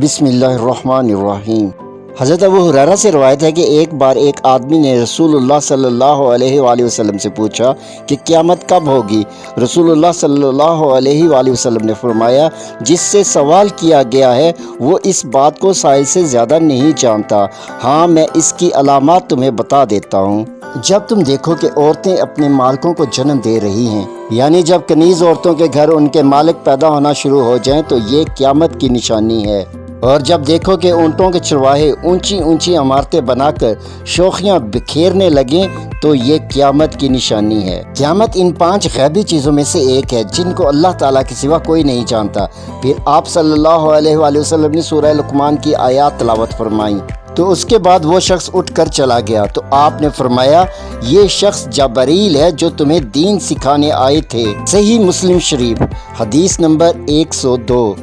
बिस्मिल्लाहिर्रहमानिर्रहीम। हज़रत अबू हुरैरा से रवायत है कि एक बार एक आदमी ने रसूलुल्लाह सल्लल्लाहु अलैहि वसल्लम से पूछा कि क़यामत कब होगी। रसूलुल्लाह सल्लल्लाहु अलैहि वसल्लम ने फरमाया, जिससे सवाल किया गया है वो इस बात को साहिल से ज़्यादा नहीं जानता। हाँ, मैं इसकी अलामात तुम्हें बता देता हूँ। जब तुम देखो कि औरतें अपने मालिकों को जन्म दे रही हैं, यानी जब कनीज़ औरतों के घर उनके मालिक पैदा होना शुरू हो जाएं, तो ये क़यामत की निशानी है। और जब देखो कि ऊँटों के चरवाहे ऊंची ऊंची इमारतें बनाकर शोखियाँ बिखेरने लगें, तो ये क़यामत की निशानी है। क़यामत इन 5 गैबी चीज़ों में से एक है जिनको अल्लाह ताला के सिवा कोई नहीं जानता। फिर आप सल्लल्लाहु अलैहि वसल्लम ने सूरह लुक़मान की आयत तिलावत फरमाई, तो उसके बाद वो शख्स उठकर चला गया। तो आपने फरमाया, ये शख्स जबरील है जो तुम्हें दीन सिखाने आए थे। सही मुस्लिम शरीफ हदीस नंबर 102।